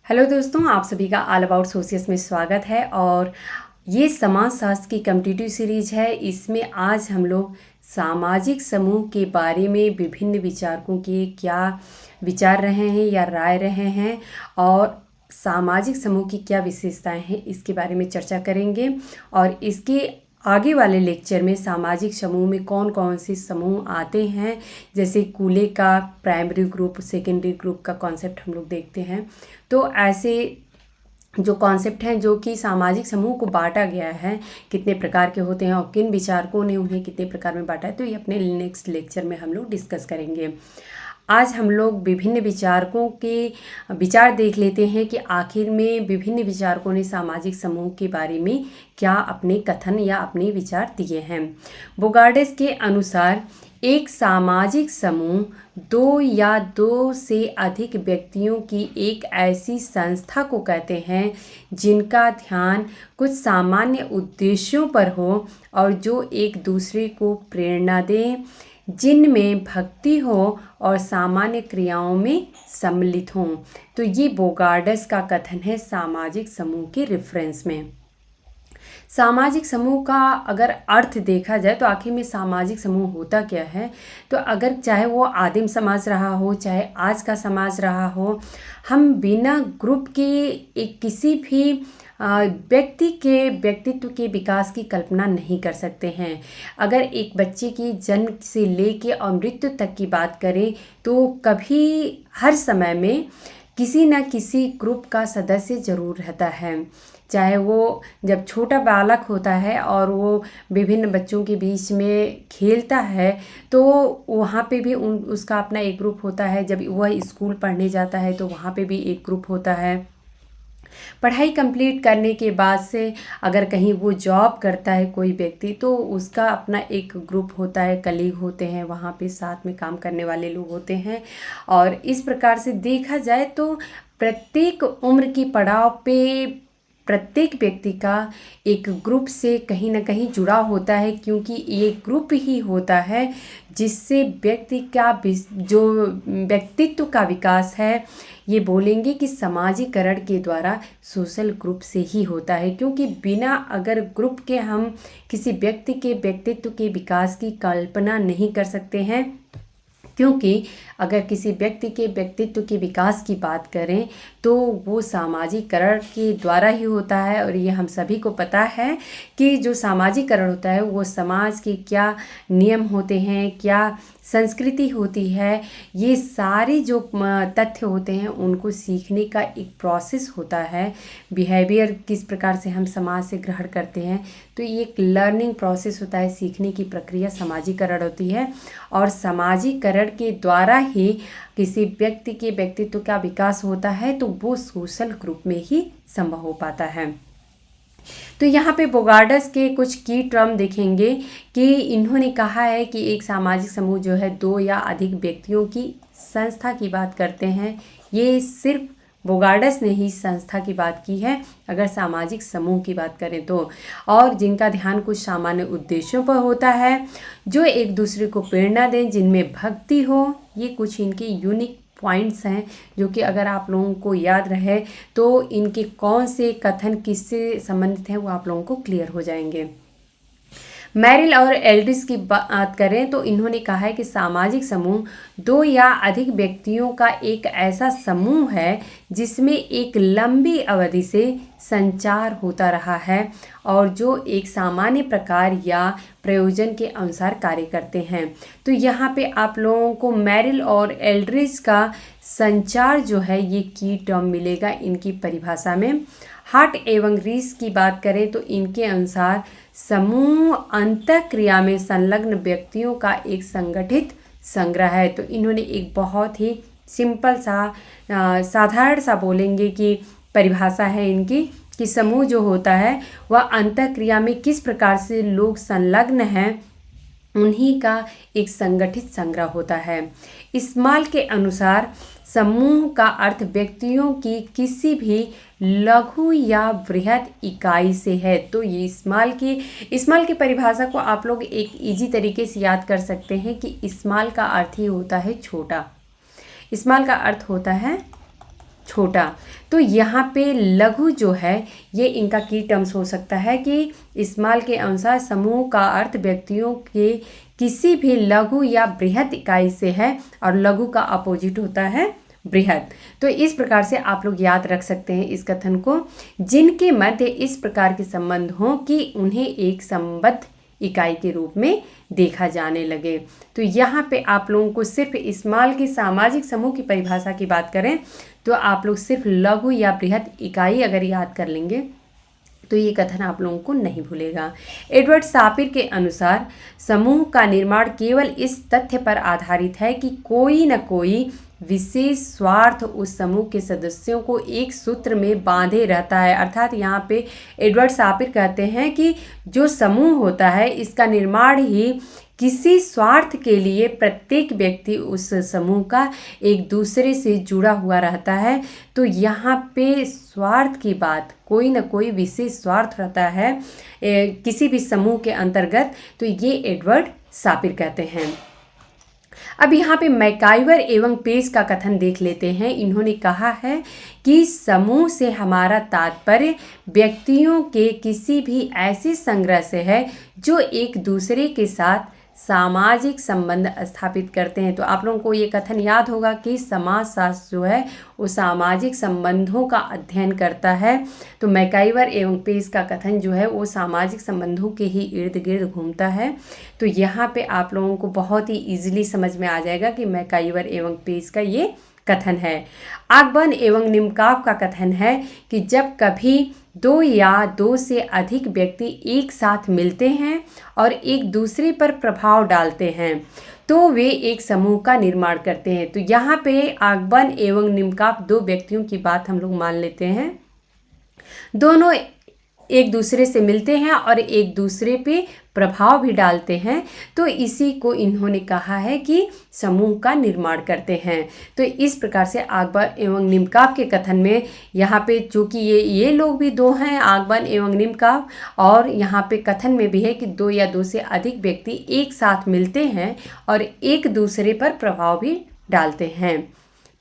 Hello दोस्तों, आप सभी का ऑल अबाउट सोशियस में स्वागत है। और ये समाज शास्त्र की कम्पिटिटिव सीरीज है। इसमें आज हम लोग सामाजिक समूह के बारे में विभिन्न विचारकों के क्या विचार रहे हैं या राय रहे हैं और सामाजिक समूह की क्या विशेषताएं हैं, इसके बारे में चर्चा करेंगे। और इसके आगे वाले लेक्चर में सामाजिक समूह में कौन कौन से समूह आते हैं, जैसे कूले का प्राइमरी ग्रुप, सेकेंडरी ग्रुप का कॉन्सेप्ट हम लोग देखते हैं। तो ऐसे जो कॉन्सेप्ट हैं जो कि सामाजिक समूह को बांटा गया है, कितने प्रकार के होते हैं और किन विचारकों ने उन्हें कितने प्रकार में बांटा है, तो ये अपने नेक्स्ट लेक्चर में हम लोग डिस्कस करेंगे। आज हम लोग विभिन्न विचारकों के विचार देख लेते हैं कि आखिर में विभिन्न विचारकों ने सामाजिक समूह के बारे में क्या अपने कथन या अपने विचार दिए हैं। बोगार्डेस के अनुसार एक सामाजिक समूह दो या दो से अधिक व्यक्तियों की एक ऐसी संस्था को कहते हैं जिनका ध्यान कुछ सामान्य उद्देश्यों पर हो और जो एक दूसरे को प्रेरणा दें, जिनमें भक्ति हो और सामान्य क्रियाओं में सम्मिलित हों। तो ये बोगार्डस का कथन है सामाजिक समूह के रेफरेंस में। सामाजिक समूह का अगर अर्थ देखा जाए तो आखिर में सामाजिक समूह होता क्या है, तो अगर चाहे वो आदिम समाज रहा हो चाहे आज का समाज रहा हो, हम बिना ग्रुप के एक किसी भी व्यक्ति के व्यक्तित्व के विकास की कल्पना नहीं कर सकते हैं। अगर एक बच्चे की जन्म से लेके और मृत्यु तक की बात करें तो कभी हर समय में किसी न किसी ग्रुप का सदस्य ज़रूर रहता है। चाहे वो जब छोटा बालक होता है और वो विभिन्न बच्चों के बीच में खेलता है तो वहाँ पे भी उसका अपना एक ग्रुप होता है। जब वह स्कूल पढ़ने जाता है तो वहाँ पे भी एक ग्रुप होता है। पढ़ाई कंप्लीट करने के बाद से अगर कहीं वो जॉब करता है कोई व्यक्ति, तो उसका अपना एक ग्रुप होता है, कलीग होते हैं, वहाँ पे साथ में काम करने वाले लोग होते हैं। और इस प्रकार से देखा जाए तो प्रत्येक उम्र की पड़ाव पे प्रत्येक व्यक्ति का एक ग्रुप से कहीं ना कहीं जुड़ा होता है, क्योंकि ये ग्रुप ही होता है जिससे व्यक्ति का जो व्यक्तित्व का विकास है, ये बोलेंगे कि समाजीकरण के द्वारा सोशल ग्रुप से ही होता है। क्योंकि बिना अगर ग्रुप के हम किसी व्यक्ति के व्यक्तित्व के विकास की कल्पना नहीं कर सकते हैं। क्योंकि अगर किसी व्यक्ति के व्यक्तित्व के विकास की बात करें तो वो सामाजिकरण के द्वारा ही होता है। और ये हम सभी को पता है कि जो सामाजिकरण होता है वो समाज के क्या नियम होते हैं, क्या संस्कृति होती है, ये सारे जो तथ्य होते हैं उनको सीखने का एक प्रोसेस होता है। बिहेवियर किस प्रकार से हम समाज से ग्रहण करते हैं, तो ये एक लर्निंग प्रोसेस होता है, सीखने की प्रक्रिया सामाजिकरण होती है। और सामाजिकरण के द्वारा ही किसी व्यक्ति के व्यक्तित्व का विकास होता है, तो वो सोशल ग्रुप में ही संभव हो पाता है। तो यहाँ पे बोगार्डस के कुछ की टर्म देखेंगे कि इन्होंने कहा है कि एक सामाजिक समूह जो है दो या अधिक व्यक्तियों की संस्था की बात करते हैं। ये सिर्फ बोगार्डस ने ही संस्था की बात की है अगर सामाजिक समूह की बात करें तो, और जिनका ध्यान कुछ सामान्य उद्देश्यों पर होता है, जो एक दूसरे को प्रेरणा दें, जिनमें भक्ति हो। ये कुछ इनके यूनिक पॉइंट्स हैं जो कि अगर आप लोगों को याद रहे तो इनके कौन से कथन किससे संबंधित हैं वो आप लोगों को क्लियर हो जाएंगे। मैरिल और एल्ड्रिच की बात करें तो इन्होंने कहा है कि सामाजिक समूह दो या अधिक व्यक्तियों का एक ऐसा समूह है जिसमें एक लंबी अवधि से संचार होता रहा है और जो एक सामान्य प्रकार या प्रयोजन के अनुसार कार्य करते हैं। तो यहाँ पे आप लोगों को मैरिल और एल्ड्रिच का संचार जो है ये की टर्म मिलेगा इनकी परिभाषा में। हार्ट एवं रीस की बात करें तो इनके अनुसार समूह अंतःक्रिया में संलग्न व्यक्तियों का एक संगठित संग्रह है। तो इन्होंने एक बहुत ही सिंपल सा साधारण सा बोलेंगे कि परिभाषा है इनकी कि समूह जो होता है वह अंतःक्रिया में किस प्रकार से लोग संलग्न हैं उन्हीं का एक संगठित संग्रह होता है। इस्माइल के अनुसार समूह का अर्थ व्यक्तियों की किसी भी लघु या बृहद इकाई से है। तो ये इस्माइल की परिभाषा को आप लोग एक इजी तरीके से याद कर सकते हैं कि इस्माइल का अर्थ ही होता है छोटा। इस्माइल का अर्थ होता है छोटा। तो यहाँ पे लघु जो है ये इनका की टर्म्स हो सकता है कि इस्माल के अनुसार समूह का अर्थ व्यक्तियों के किसी भी लघु या बृहद इकाई से है और लघु का अपोजिट होता है बृहद। तो इस प्रकार से आप लोग याद रख सकते हैं इस कथन को, जिनके मध्य इस प्रकार के संबंध हों कि उन्हें एक संबद्ध इकाई के रूप में देखा जाने लगे। तो यहाँ पे आप लोगों को सिर्फ इस्माल के सामाजिक समूह की परिभाषा की बात करें तो आप लोग सिर्फ लघु या बृहद इकाई अगर याद कर लेंगे तो ये कथन आप लोगों को नहीं भूलेगा। एडवर्ड सापिर के अनुसार समूह का निर्माण केवल इस तथ्य पर आधारित है कि कोई न कोई विशेष स्वार्थ उस समूह के सदस्यों को एक सूत्र में बांधे रहता है। अर्थात यहाँ पे एडवर्ड सापिर कहते हैं कि जो समूह होता है इसका निर्माण ही किसी स्वार्थ के लिए प्रत्येक व्यक्ति उस समूह का एक दूसरे से जुड़ा हुआ रहता है। तो यहाँ पे स्वार्थ की बात, कोई ना कोई विशेष स्वार्थ रहता है किसी भी समूह के अंतर्गत, तो ये एडवर्ड सापिर कहते हैं। अब यहाँ पे मैकाइवर एवं पेस का कथन देख लेते हैं। इन्होंने कहा है कि समूह से हमारा तात्पर्य व्यक्तियों के किसी भी ऐसे संग्रह से है जो एक दूसरे के साथ सामाजिक संबंध स्थापित करते हैं। तो आप लोगों को ये कथन याद होगा कि समाजशास्त्र जो है वो सामाजिक संबंधों का अध्ययन करता है। तो मैकाइवर एवं पेस का कथन जो है वो सामाजिक संबंधों के ही इर्द गिर्द घूमता है। तो यहाँ पे आप लोगों को बहुत ही ईजिली समझ में आ जाएगा कि मैकाइवर एवं पेस का ये कथन है। आगबन एवं निम्काव का कथन है कि जब कभी दो या दो से अधिक व्यक्ति एक साथ मिलते हैं और एक दूसरे पर प्रभाव डालते हैं तो वे एक समूह का निर्माण करते हैं। तो यहाँ पे आगबन एवं निम्काव दो व्यक्तियों की बात हम लोग मान लेते हैं। दोनों एक दूसरे से मिलते हैं और एक दूसरे पे प्रभाव भी डालते हैं, तो इसी को इन्होंने कहा है कि समूह का निर्माण करते हैं। तो इस प्रकार से आगबन एवं निम्काव के कथन में यहाँ पे चूँकि ये लोग भी दो हैं, आगबन एवं निम्काव, और यहाँ पे कथन में भी है कि दो या दो से अधिक व्यक्ति एक साथ मिलते हैं और एक दूसरे पर प्रभाव भी डालते हैं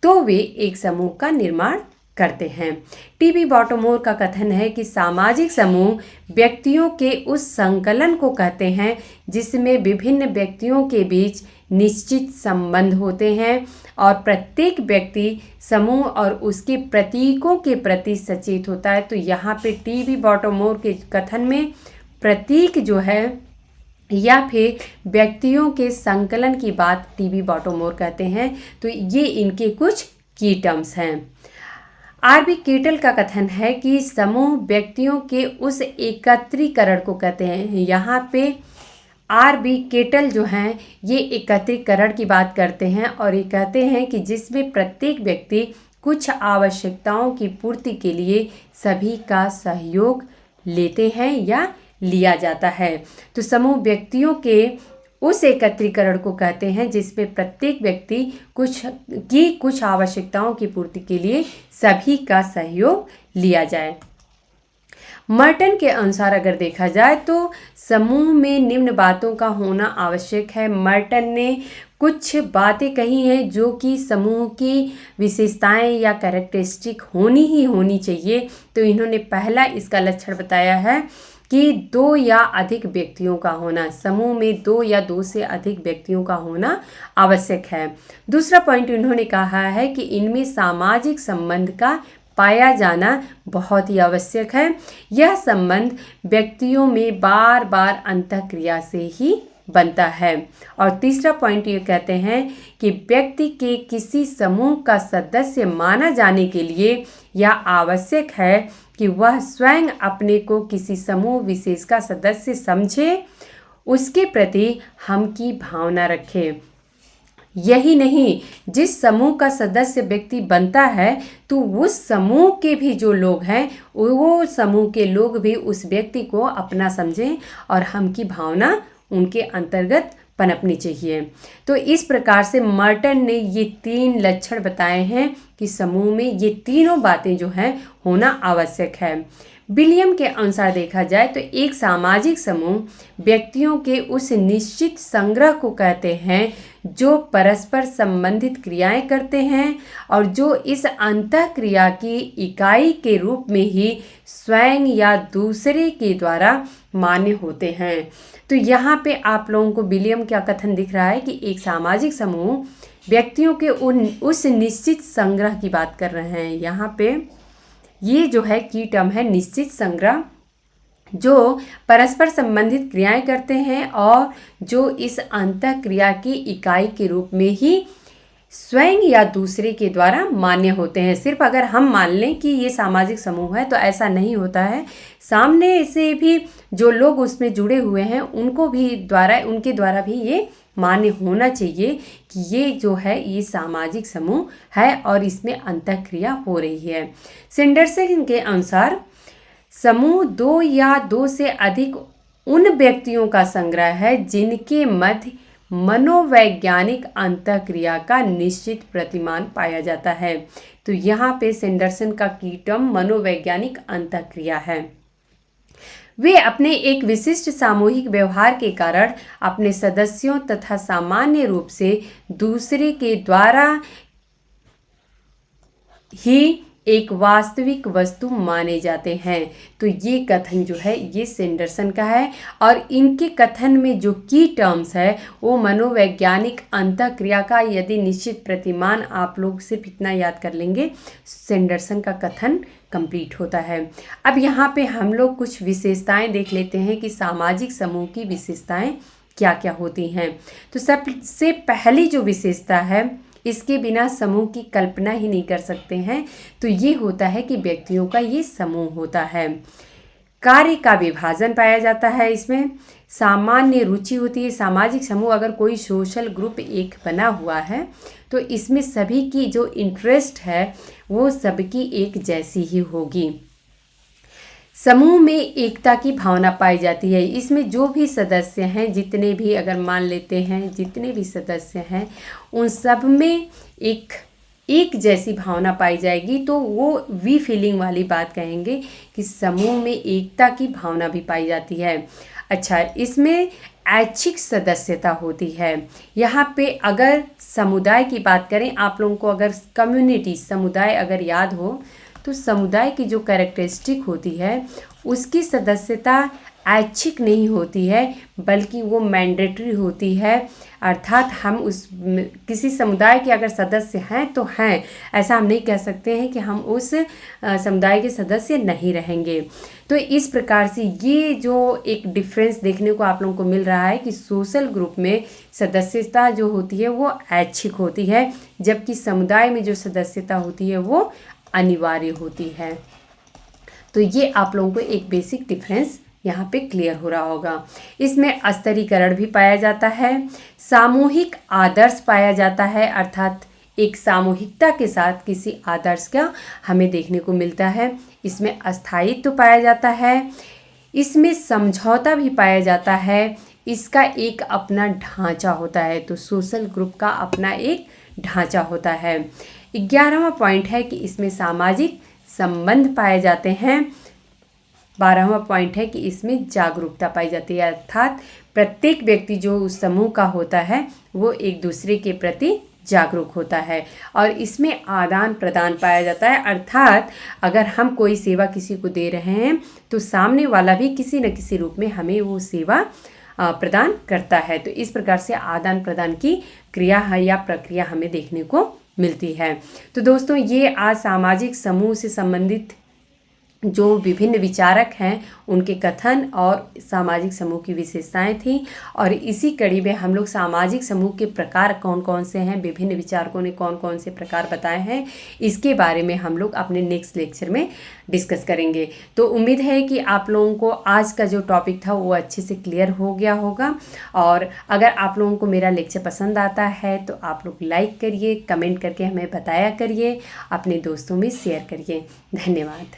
तो वे एक समूह का निर्माण करते हैं। टीबी बॉटमोर का कथन है कि सामाजिक समूह व्यक्तियों के उस संकलन को कहते हैं जिसमें विभिन्न व्यक्तियों के बीच निश्चित संबंध होते हैं और प्रत्येक व्यक्ति समूह और उसके प्रतीकों के प्रति सचेत होता है। तो यहाँ पे टीबी बॉटमोर के कथन में प्रतीक जो है या फिर व्यक्तियों के संकलन की बात टीबी बॉटमोर कहते हैं। तो ये इनके कुछ की टर्म्स हैं। आरबी केटल का कथन है कि समूह व्यक्तियों के उस एकत्रीकरण को कहते हैं। यहाँ पे आरबी केटल जो हैं ये एकत्रीकरण की बात करते हैं और ये कहते हैं कि जिसमें प्रत्येक व्यक्ति कुछ आवश्यकताओं की पूर्ति के लिए सभी का सहयोग लेते हैं या लिया जाता है। तो समूह व्यक्तियों के उस एकत्रीकरण को कहते हैं जिसमें प्रत्येक व्यक्ति कुछ आवश्यकताओं की पूर्ति के लिए सभी का सहयोग लिया जाए। मर्टन के अनुसार अगर देखा जाए तो समूह में निम्न बातों का होना आवश्यक है। मर्टन ने कुछ बातें कही हैं जो कि समूह की विशेषताएं या कैरेक्टरिस्टिक होनी चाहिए। तो इन्होंने पहला इसका लक्षण बताया है कि दो या अधिक व्यक्तियों का होना, समूह में दो या दो से अधिक व्यक्तियों का होना आवश्यक है। दूसरा पॉइंट इन्होंने कहा है कि इनमें सामाजिक संबंध का पाया जाना बहुत ही आवश्यक है। यह संबंध व्यक्तियों में बार बार अंतःक्रिया से ही बनता है। और तीसरा पॉइंट ये कहते हैं कि व्यक्ति के किसी समूह का सदस्य माना जाने के लिए यह आवश्यक है कि वह स्वयं अपने को किसी समूह विशेष का सदस्य समझे, उसके प्रति हम की भावना रखे। यही नहीं, जिस समूह का सदस्य व्यक्ति बनता है तो उस समूह के भी जो लोग हैं वो समूह के लोग भी उस व्यक्ति को अपना समझें और हम की भावना उनके अंतर्गत पनपनी चाहिए। तो इस प्रकार से मर्टन ने ये 3 लक्षण बताए हैं कि समूह में ये तीनों बातें जो हैं होना आवश्यक है। विलियम के अनुसार देखा जाए तो एक सामाजिक समूह व्यक्तियों के उस निश्चित संग्रह को कहते हैं जो परस्पर संबंधित क्रियाएं करते हैं और जो इस अंतःक्रिया की इकाई के रूप में ही स्वयं या दूसरे के द्वारा मान्य होते हैं। तो यहाँ पे आप लोगों को विलियम का कथन दिख रहा है कि एक सामाजिक समूह व्यक्तियों के उस निश्चित संग्रह की बात कर रहे हैं। यहाँ पे ये जो है की टर्म है निश्चित संग्रह, जो परस्पर संबंधित क्रियाएं करते हैं और जो इस अंतःक्रिया की इकाई के रूप में ही स्वयं या दूसरे के द्वारा मान्य होते हैं। सिर्फ अगर हम मान लें कि ये सामाजिक समूह है तो ऐसा नहीं होता है, सामने से भी जो लोग उसमें जुड़े हुए हैं उनके द्वारा भी ये मान्य होना चाहिए कि ये जो है ये सामाजिक समूह है और इसमें अंतःक्रिया हो रही है। सैंडरसन के अनुसार समूह दो या दो से अधिक उन व्यक्तियों का संग्रह है जिनके मध्य मनोवैज्ञानिक अंतःक्रिया का निश्चित प्रतिमान पाया जाता है। तो यहाँ पे सैंडरसन का की टर्म मनोवैज्ञानिक अंतःक्रिया है। वे अपने एक विशिष्ट सामूहिक व्यवहार के कारण अपने सदस्यों तथा सामान्य रूप से दूसरे के द्वारा ही एक वास्तविक वस्तु माने जाते हैं। तो ये कथन जो है ये सैंडरसन का है और इनके कथन में जो की टर्म्स है वो मनोवैज्ञानिक अंतःक्रिया का यदि निश्चित प्रतिमान आप लोग सिर्फ इतना याद कर लेंगे सैंडरसन का कथन कंप्लीट होता है। अब यहाँ पे हम लोग कुछ विशेषताएं देख लेते हैं कि सामाजिक समूह की विशेषताएं क्या क्या होती हैं। तो सबसे पहली जो विशेषता है, इसके बिना समूह की कल्पना ही नहीं कर सकते हैं, तो ये होता है कि व्यक्तियों का ये समूह होता है। कार्य का विभाजन पाया जाता है, इसमें सामान्य रुचि होती है। सामाजिक समूह अगर कोई सोशल ग्रुप एक बना हुआ है तो इसमें सभी की जो इंटरेस्ट है वो सबकी एक जैसी ही होगी। समूह में एकता की भावना पाई जाती है। इसमें जो भी सदस्य हैं, जितने भी अगर मान लेते हैं जितने भी सदस्य हैं उन सब में एक जैसी भावना पाई जाएगी। तो वो वी फीलिंग वाली बात कहेंगे कि समूह में एकता की भावना भी पाई जाती है। अच्छा, इसमें ऐच्छिक सदस्यता होती है। यहाँ पे अगर समुदाय की बात करें, आप लोगों को अगर कम्युनिटी समुदाय अगर याद हो तो समुदाय की जो कैरेक्टरिस्टिक होती है उसकी सदस्यता ऐच्छिक नहीं होती है बल्कि वो मैंडेटरी होती है। अर्थात हम उस किसी समुदाय के अगर सदस्य हैं तो हैं, ऐसा हम नहीं कह सकते हैं कि हम उस समुदाय के सदस्य नहीं रहेंगे। तो इस प्रकार से ये जो एक डिफरेंस देखने को आप लोगों को मिल रहा है कि सोशल ग्रुप में सदस्यता जो होती है वो ऐच्छिक होती है, जबकि समुदाय में जो सदस्यता होती है वो अनिवार्य होती है। तो ये आप लोगों को एक बेसिक डिफरेंस यहाँ पे क्लियर हो रहा होगा। इसमें स्तरीकरण भी पाया जाता है, सामूहिक आदर्श पाया जाता है, अर्थात एक सामूहिकता के साथ किसी आदर्श का हमें देखने को मिलता है। इसमें अस्थायित्व पाया जाता है, इसमें समझौता भी पाया जाता है, इसका एक अपना ढांचा होता है। तो सोशल ग्रुप का अपना एक ढांचा होता है। 11वां पॉइंट है कि इसमें सामाजिक संबंध पाए जाते हैं। 12वां पॉइंट है कि इसमें जागरूकता पाई जाती है, अर्थात प्रत्येक व्यक्ति जो उस समूह का होता है वो एक दूसरे के प्रति जागरूक होता है। और इसमें आदान प्रदान पाया जाता है, अर्थात अगर हम कोई सेवा किसी को दे रहे हैं तो सामने वाला भी किसी न किसी रूप में हमें वो सेवा प्रदान करता है। तो इस प्रकार से आदान प्रदान की क्रिया है या प्रक्रिया हमें देखने को मिलती है। तो दोस्तों, ये आज सामाजिक समूह से संबंधित जो विभिन्न विचारक हैं उनके कथन और सामाजिक समूह की विशेषताएं थी। और इसी कड़ी में हम लोग सामाजिक समूह के प्रकार कौन कौन से हैं, विभिन्न विचारकों ने कौन कौन से प्रकार बताए हैं, इसके बारे में हम लोग अपने नेक्स्ट लेक्चर में डिस्कस करेंगे। तो उम्मीद है कि आप लोगों को आज का जो टॉपिक था वो अच्छे से क्लियर हो गया होगा। और अगर आप लोगों को मेरा लेक्चर पसंद आता है तो आप लोग लाइक करिए, कमेंट करके हमें बताया करिए, अपने दोस्तों में शेयर करिए। धन्यवाद।